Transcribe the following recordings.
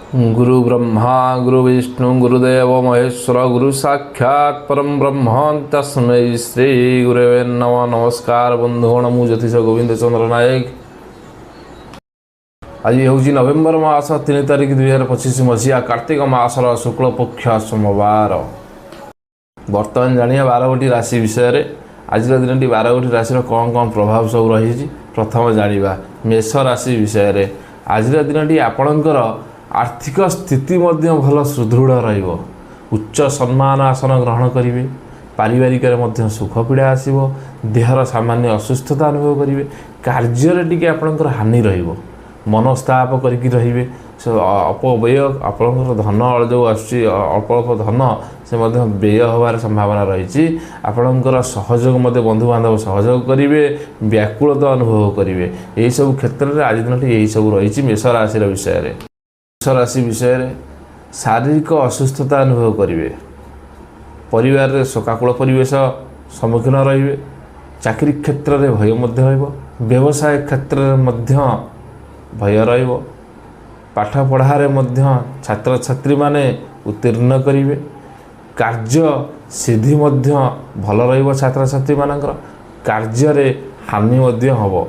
गुरु ब्रह्मा गुरु विष्णु गुरुदेव महेश्वर गुरु साक्षात् परम ब्रह्म तस्मै श्री गुरुवे नमः। नमस्कार बंधुगण, मु ज्योतिष गोविंद चंद्र नायक। आज हूँ नवेम्बर मास 3 तारिख 2025 मसीहा कार्तिक मासर शुक्ल पक्ष सोमवार। बर्तमान जानिया 12 राशि विषय। आज दिन 12 राशि कौन कौन प्रभाव सब रही। प्रथम जानिबा मेष राशि विषय। आज दिन आपणकर आर्थिक स्थिति मध्य भल सुदृढ़ रहिबो। उच्च सम्मान आसन ग्रहण करेंगे। पारिवारिक मध्य सुख पीड़ा आसो। देहर सामान्य असुस्थता अनुभव करेंगे। कार्य टी आपणकर हानि रहिबो। मनस्ताप करके रे अपव्यय आपणकर धन जो आसुची अल्प अल्प धन से व्यय होवार संभावना रही। आपणकर सहयोग मध्य बंधु बांधव सहयोग करेंगे। व्याकुलता अनुभव करेंगे। यही सब क्षेत्र में आज दिन यही सब रही। मेष राशि विषय मेष राशि विषय शारीरिक असुस्थता अनुभव करेंगे। परिवार रे शोकाकुल परिवेश सम्मुखीन रे। चाकरी क्षेत्र में भय व्यवसाय क्षेत्र में भय पाठ पढ़ारे छात्र छात्री माने उत्तीर्ण करेंगे। कार्य सिद्धि भल छात्र छात्री मानकर कार्य हानि हम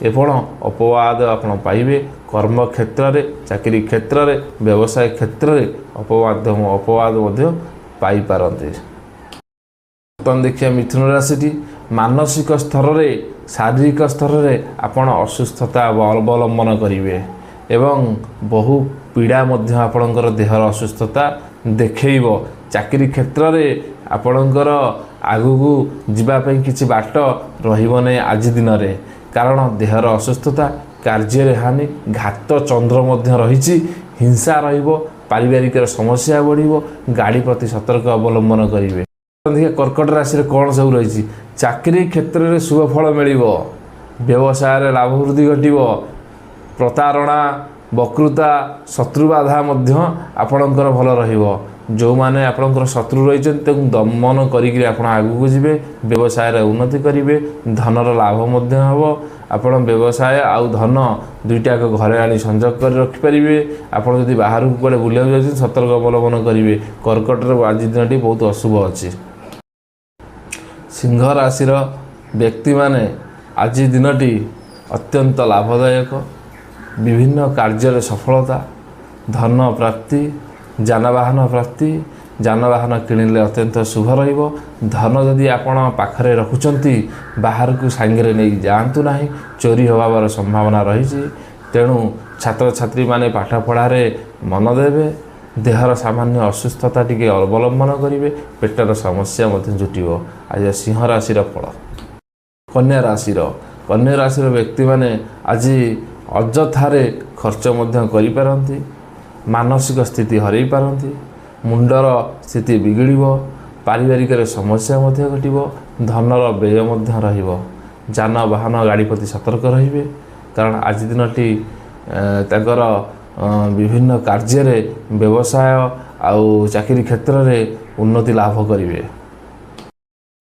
एवं अपवाद आपण पाइबे। कर्म क्षेत्र में चाकरी क्षेत्र में व्यवसाय क्षेत्र में अपवाद पाई पारते। बर्तमान देखिए मिथुन राशि। मानसिक स्तर में शारीरिक स्तर में आपण असुस्थता अवलंबन करेंगे एवं बहु पीड़ा आपणकर देहर असुस्थता देखैब। चाकरी क्षेत्र में आपणकर आगू जावाई किसी बाट रही आज दिन में, कारण देहर असुस्थता कार्य हानि घात चंद्र रही। हिंसा पारिवारिक समस्या बढ़। गाड़ी प्रति सतर्क अवलंबन करेंगे। देखिए कर्कट राशि कौन सब रही। चाकरी क्षेत्र में शुभ फल मिल। व्यवसाय लाभ वृद्धि घटव। प्रतारणा वक्रता शत्रुबाधा आपणकर भल रहिबो। जो माने आपणकर शत्रु रही दमन करी आगू जी। व्यवसाय उन्नति करेंगे। धनर लाभ हम। आपण व्यवसाय आउ धन दुईटा घरे आनी संजोग कर रखिपारे। आपड़ जदि बाहर कड़े बुला सतर्क अवलंबन करेंगे। कर्कटर आज दिन बहुत अशुभ अच्छी। सिंह राशि व्यक्ति माने आज दिनटी अत्यंत लाभदायक। विभिन्न कार्य सफलता, धन प्राप्ति, जानवाहन प्राप्ति। जानवाहन किणिले अत्यंत शुभ रहिबो। धन जदि आपण पाखरे रखुचंती बाहर को सांगे नहीं जातु ना, चोरी होवार संभावना रही। तेणु छात्र छात्री माने पाठ पढ़ारे मन देवे। देहर सामान्य असुस्थता टिके अवलंबन करेंगे। पेटर समस्या जुटिव। आज सिंह राशि फल। कन्या राशि व्यक्ति माने आज अजथारे खर्च करि। मानसिक स्थिति हरई पारती। मुंडर स्थिति बिगड़। पारिवारिक समस्या घटव। धनर व्यय रहिबो। जानवाहन गाड़ी प्रति सतर्क रहिबे, कारण आज दिनटी ताकर विभिन्न कार्य व्यवसाय आउ चाकरी क्षेत्र में उन्नति लाभ करेंगे।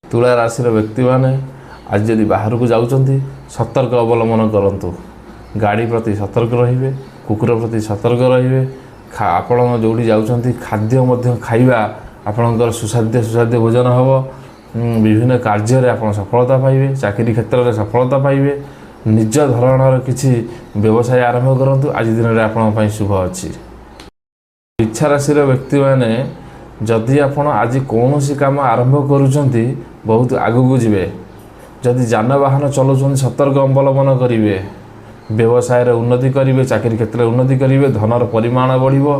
तुला राशि व्यक्ति माने आज यदि बाहर को जाउचंती सतर्क अवलंबन करंतु। गाड़ी प्रति सतर्क रहिबे। कुकुर प्रति सतर्क रहिबे। आपण जोड़ी जाउचंती खाद्य खाइबा आपणकर सुसाध्य भोजन हम। विभिन्न कार्य आप सफलता पाइबे। चाकरी क्षेत्र में सफलता पाइबे। निज धरणर किसी व्यवसाय आरंभ करंतु। आज दिन में आपण शुभ अच्छी। इच्छा राशि व्यक्ति माने जदि आपण आज कौन सी काम आरंभ करुचंती बहुत आगू जीवे। जदि जानवाहन चलाउछन सतर्क अवलंबन करेंगे। व्यवसाय उन्नति करेंगे। चाकरी क्षेत्र में उन्नति करेंगे। धनर परिमाण बढ़िबो।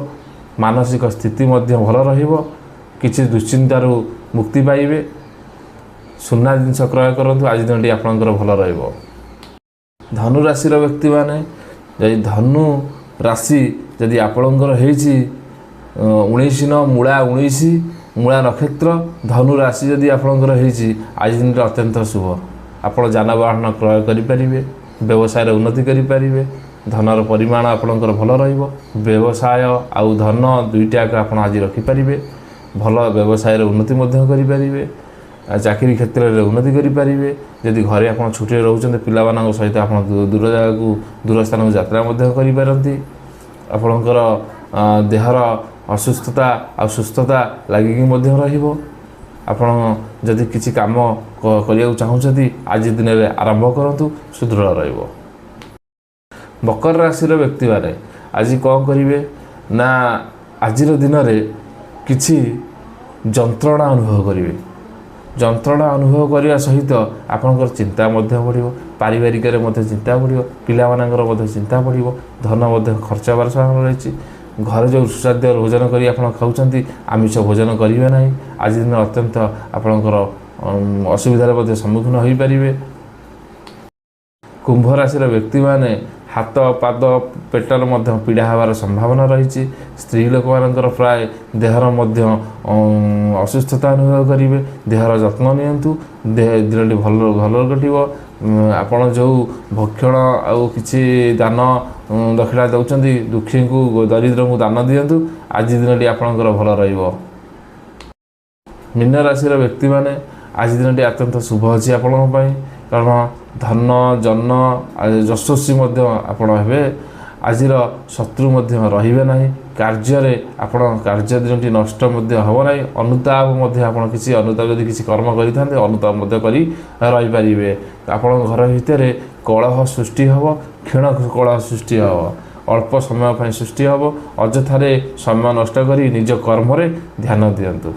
मानसिक स्थिति भल रहिबो। किसी दुश्चिंतार मुक्ति पाइबे। सुना जिनस क्रय करंतु। आज दिन आपणकर भल रहिबो। धनु राशि व्यक्ति माने जदि धनु राशि जदि आपणकर होइछि 19 मूला 19 मूला नक्षत्र धनु राशि जदि आपणकर होइछि आज दिन अत्यंत शुभ। आपण जानवाहन क्रय करें। व्यवसाय उन्नति करें। धनर परिमाण आपणकर भल रहिबो। व्यवसाय आउ धन दुईटा आप आज रखिपारे। भल व्यवसाय उन्नति करें। चाकरी क्षेत्र में उन्नति करें। जदि घरे आप छुट्टी रोचते पिला सहित आप दूर जगह को दूर स्थान को यात्रा करपारती। आपणकर देहर असुस्थता आ सुस्थता लगिकी मध्य रहिबो। आपण जदि किछि काम करिया चाहूछथि आज दिन में आरंभ करंतु सुदृढ़ रहिबो। मकर राशि व्यक्ति माने आज कौन करेंगे ना आज दिन में किछि जंत्रणा अनुभव करेंगे। जंत्रणा अनुभव करने सहित आपणकर चिंता बढ़ो, पारिवारिक चिंता बढ़ो, पिलामानंकर चिंता बढ़ो, धन खर्च होबार संभावना रही। घर जो सुस्वाद्य भोजन करी आप खाऊँ आमिष भोजन करेंगे ना। आज दिन अत्यंत आपणकर असुविधार सम्मुखीन हो पारे। कुंभ राशि व्यक्ति माने हाथ पाद पेटर पीड़ा हबार संभावना रही। स्त्री लोक मानकर प्राय देहर असुस्थता अनुभव करेंगे। देहर जत्न नियंतु, दिन भल भल कटिव। आपण जो भक्षण आउ किछि दान दक्षिणा दौरान दुखी को दरिद्र को दान दिंतु। आज दिन आपणकर भल रहिबो। मीन राशि व्यक्ति माने आज दिन अत्यंत शुभ अच्छी आपण कारण धन जन यशस्वी आपण हे। आज शत्रु रे ना। कार्य आपण कार्य दिन नष्ट हम ना। अनुताप आप किसी अनुताप जब किसी कर्म करें अनुताप करें। आपण घर भितर कलह सृष्टि हम, क्षीण कलह सृष्टि हम, अल्प समय सृष्टि हम। अजथारे समय नष्ट कर निज कर्म ध्यान दियंतु।